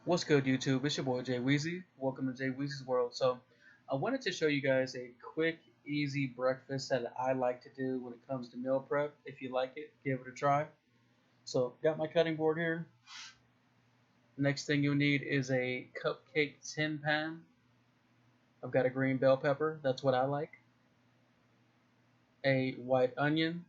What's good, YouTube? It's your boy Jay Weezy. Welcome to Jay Weezy's World. So, I wanted to show you guys a quick, easy breakfast that I like to do when it comes to meal prep. If you like it, give it a try. So, got my cutting board here. Next thing you'll need is a cupcake tin pan. I've got a green bell pepper. That's what I like. A white onion.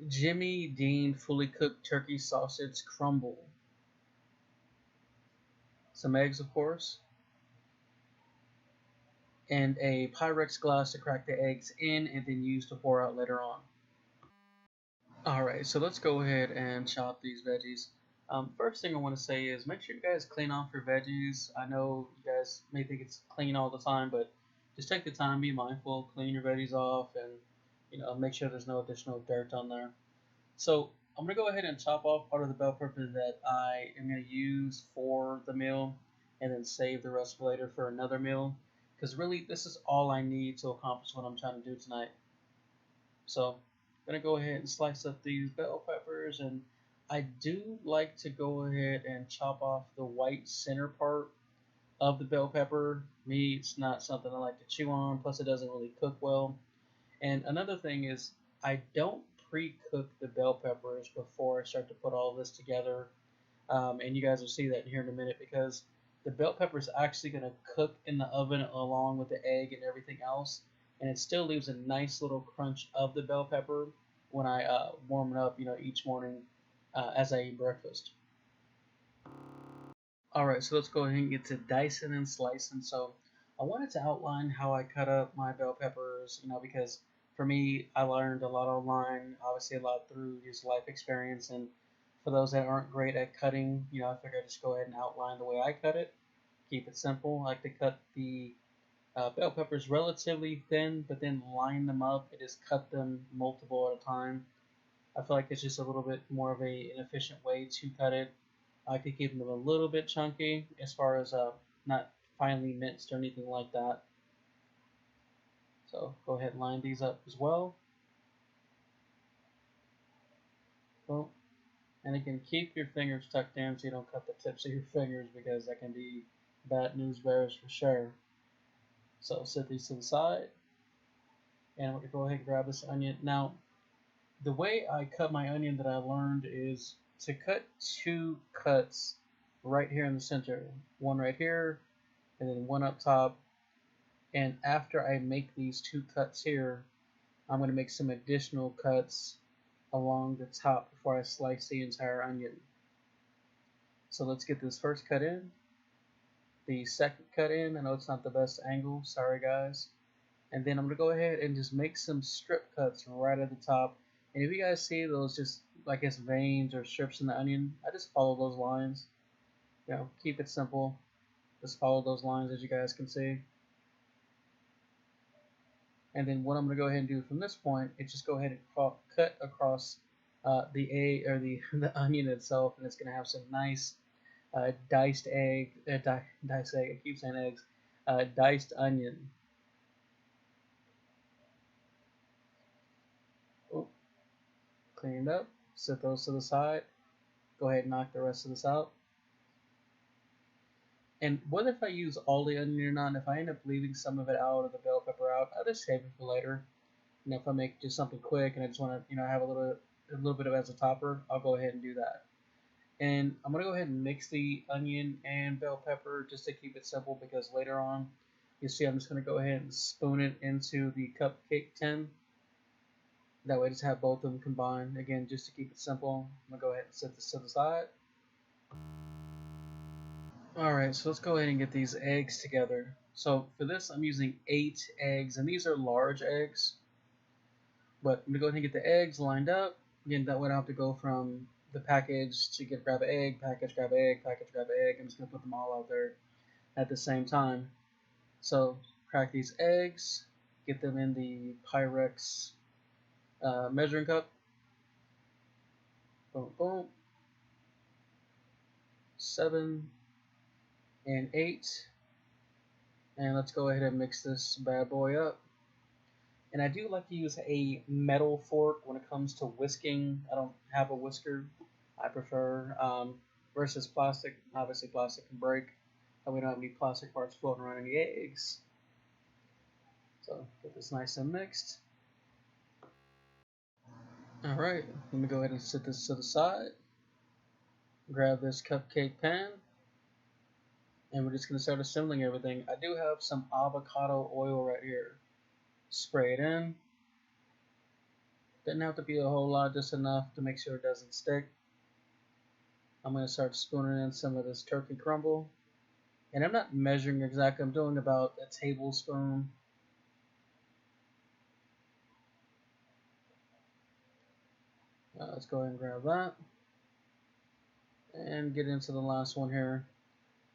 Jimmy Dean fully cooked turkey sausage crumble. Some eggs, of course, and a Pyrex glass to crack the eggs in and then use to pour out later on. Alright, so let's go ahead and chop these veggies. First thing I want to say is make sure you guys clean off your veggies. I know you guys may think it's clean all the time, but just take the time, be mindful, clean your veggies off, and make sure there's no additional dirt on there. So I'm gonna go ahead and chop off part of the bell pepper that I am gonna use for the meal, and then save the rest for later for another meal. Because really, this is all I need to accomplish what I'm trying to do tonight. So I'm gonna go ahead and slice up these bell peppers, and I do like to go ahead and chop off the white center part of the bell pepper. Me, it's not something I like to chew on, plus it doesn't really cook well. And another thing is I don't pre-cook the bell peppers before I start to put all this together. And you guys will see that here in a minute, because the bell pepper is actually going to cook in the oven along with the egg and everything else, and it still leaves a nice little crunch of the bell pepper when I warm it up, each morning as I eat breakfast. All right, so let's go ahead and get to dicing and slicing. So I wanted to outline how I cut up my bell peppers, because for me, I learned a lot online, obviously a lot through just life experience. And for those that aren't great at cutting, I figured I'd just go ahead and outline the way I cut it. Keep it simple. I like to cut the bell peppers relatively thin, but then line them up and just cut them multiple at a time. I feel like it's just a little bit more of an efficient way to cut it. I could keep them a little bit chunky as far as not finely minced or anything like that. So go ahead and line these up as well. Boom. And again, keep your fingers tucked in so you don't cut the tips of your fingers, because that can be bad news bears for sure. So set these to the side. And we're going to go ahead and grab this onion. Now, the way I cut my onion that I learned is to cut two cuts right here in the center. One right here, and then one up top. And after I make these two cuts here, I'm going to make some additional cuts along the top before I slice the entire onion. So let's get this first cut in, the second cut in. I know it's not the best angle, sorry guys. And then I'm going to go ahead and just make some strip cuts right at the top. And if you guys see those just, I guess, veins or strips in the onion, I just follow those lines. Keep it simple. Just follow those lines, as you guys can see. And then what I'm going to go ahead and do from this point is just go ahead and cut across the egg, or the onion itself, and it's going to have some nice diced egg, diced egg, I keep saying eggs, diced onion. Oh, cleaned up, set those to the side. Go ahead and knock the rest of this out. And whether if I use all the onion or not, if I end up leaving some of it out or the bell pepper out, I'll just save it for later. If I make just something quick and I just want to, have a little bit of it as a topper, I'll go ahead and do that. And I'm gonna go ahead and mix the onion and bell pepper just to keep it simple, because later on, you see, I'm just gonna go ahead and spoon it into the cupcake tin. That way, just have both of them combined. Again, just to keep it simple, I'm gonna go ahead and set this to the side. Alright, so let's go ahead and get these eggs together. So for this, I'm using 8 eggs, and these are large eggs. But I'm going to go ahead and get the eggs lined up. Again, that way I don't have to go from the package to grab an egg, package, grab an egg, package, grab an egg. I'm just going to put them all out there at the same time. So crack these eggs, get them in the Pyrex measuring cup. Boom, boom. 7 and 8. And let's go ahead and mix this bad boy up. And I do like to use a metal fork when it comes to whisking. I don't have a whisker, I prefer, versus plastic. Obviously, plastic can break, and we don't have any plastic parts floating around in the eggs. So get this nice and mixed. Alright, let me go ahead and set this to the side. Grab this cupcake pan, and we're just going to start assembling everything. I do have some avocado oil right here. Spray it in. Doesn't have to be a whole lot, just enough to make sure it doesn't stick. I'm going to start spooning in some of this turkey crumble. And I'm not measuring exactly, I'm doing about a tablespoon. Let's go ahead and grab that. And get into the last one here.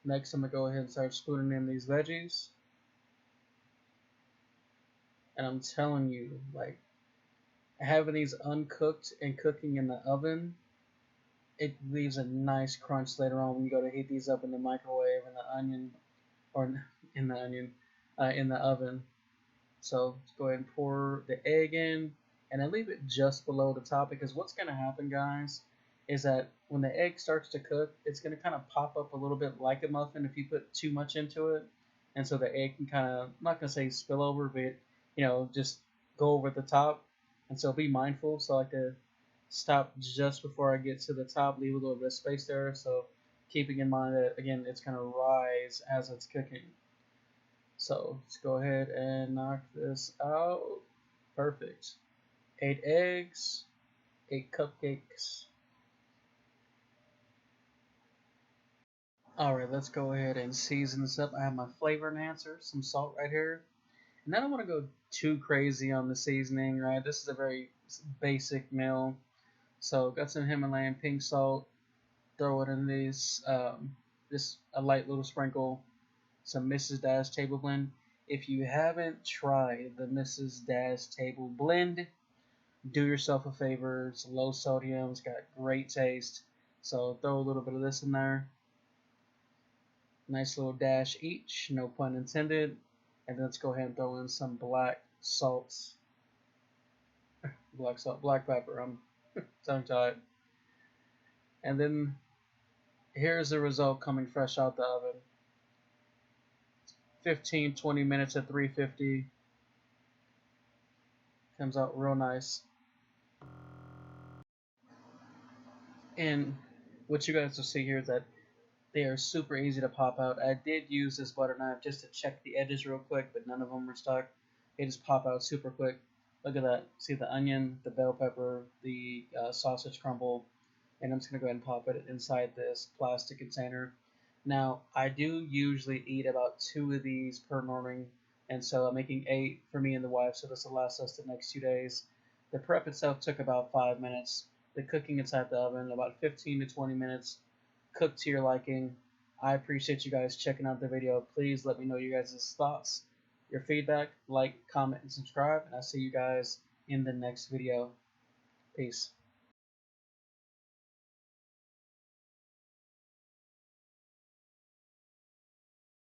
Next, I'm going to go ahead and start spooning in these veggies. And I'm telling you, like, having these uncooked and cooking in the oven, it leaves a nice crunch later on when you go to heat these up in the microwave and the onion, or in the onion, in the oven. So let's go ahead and pour the egg in, and then leave it just below the top, because what's going to happen, guys, is that when the egg starts to cook, it's going to kind of pop up a little bit like a muffin if you put too much into it. And so the egg can kind of, I'm not going to say spill over, but, just go over the top. And so be mindful. So I like to stop just before I get to the top, leave a little bit of space there. So keeping in mind that, again, it's going to rise as it's cooking. So let's go ahead and knock this out. Perfect. 8 eggs, 8 cupcakes. Alright, let's go ahead and season this up. I have my flavor enhancer, some salt right here. And I don't want to go too crazy on the seasoning, right? This is a very basic meal. So got some Himalayan pink salt. Throw it in these, just a light little sprinkle. Some Mrs. Dash Table Blend. If you haven't tried the Mrs. Dash Table Blend, do yourself a favor. It's low sodium. It's got great taste. So throw a little bit of this in there. Nice little dash each, no pun intended. And then let's go ahead and throw in some black salts. Black salt, black pepper. I'm tongue tied. And then here's the result coming fresh out the oven. 15-20 minutes at 350. Comes out real nice. And what you guys will see here is that they are super easy to pop out. I did use this butter knife just to check the edges real quick, but none of them were stuck. They just pop out super quick. Look at that. See the onion, the bell pepper, the sausage crumble, and I'm just going to go ahead and pop it inside this plastic container. Now, I do usually eat about 2 of these per morning, and so I'm making 8 for me and the wife, so this will last us the next 2 days. The prep itself took about 5 minutes. The cooking inside the oven, about 15 to 20 minutes. Cooked to your liking. I appreciate you guys checking out the video. Please let me know you guys' thoughts, your feedback, like, comment, and subscribe, and I'll see you guys in the next video. Peace.